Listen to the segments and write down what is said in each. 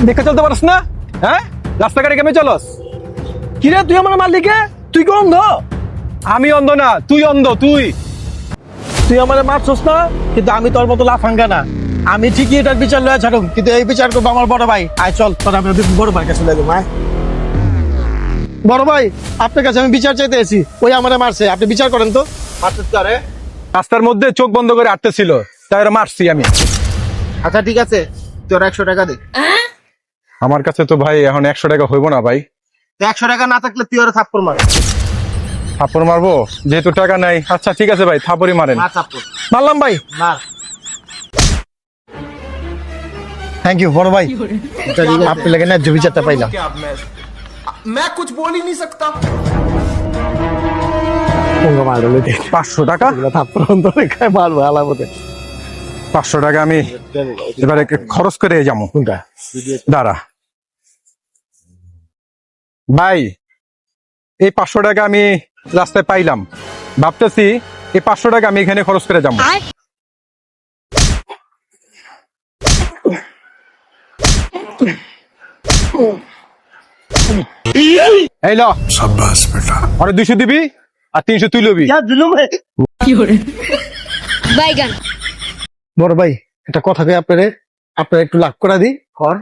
দেখে চলতে পারস না? হ্যাঁ, রাস্তাঘাটে কেমন চলস? কিরে তুই আমার মালিকে, তুই কি অন্ধ? আমি অন্ধ না, তুই অন্ধ। তুই আমার মারছস না, কিন্তু আমি তোর মতো লাফাঙ্গা না। আমি ঠিকই এটার বিচার লয়া ছাড়ুম, কিন্তু এই বিচার করবো আমার বড় ভাই। আয় চল, তোর আমি বড় ভাইয়ের কাছে লাগবো। আয় বড় ভাই, আপনার কাছে আমি বিচার চাইতে এসেছি। ওই আমারে মারছে, আপনি বিচার করেন তো। রাস্তার মধ্যে চোখ বন্ধ করে আটতেছিল, তাই ওরা মারছি আমি। আচ্ছা ঠিক আছে, তোর 100 টাকা দে। আমার কাছে তো ভাই এখন 100 টাকা হইব না ভাই। 100 টাকা না থাকলে তুই ওরা থাপ্পড় মার। থাপ্পড় মারবো যেহেতু টাকা নাই? আচ্ছা ঠিক আছে ভাই, থাপ্পড়ই মারেন। মার থাপ্পড়। মারলাম ভাই। মার। থ্যাংক ইউ বড় ভাই, আপনি লাগে ন্যায্য বিচারটা পাইলাম। मैं कुछ बोल ही नहीं सकता। 500 টাকা? থাপ্পড় অন্তরে খায় মারবো আলামতে। 500 টাকা আমি এবারে খরচ করে যাবো। দাঁড়া ভাই, এই 500 টাকা আমি রাস্তায় পাইলাম, ভাবতেছি এই 500 টাকা আমি এখানে খরচ করে যাবো। এই ল, शाबाश बेटा। আরে 200 দিবি আর 300 তুই লবি। বাইগান। বড় ভাই একটা কথা কই আপনারে, আপনারা একটু লাভ করা দিই কর।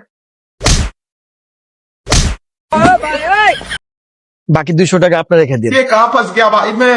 বাকি 200 টাকা আপনারা রেখে দিন। ये कहाँ फंस गया भाई मैं?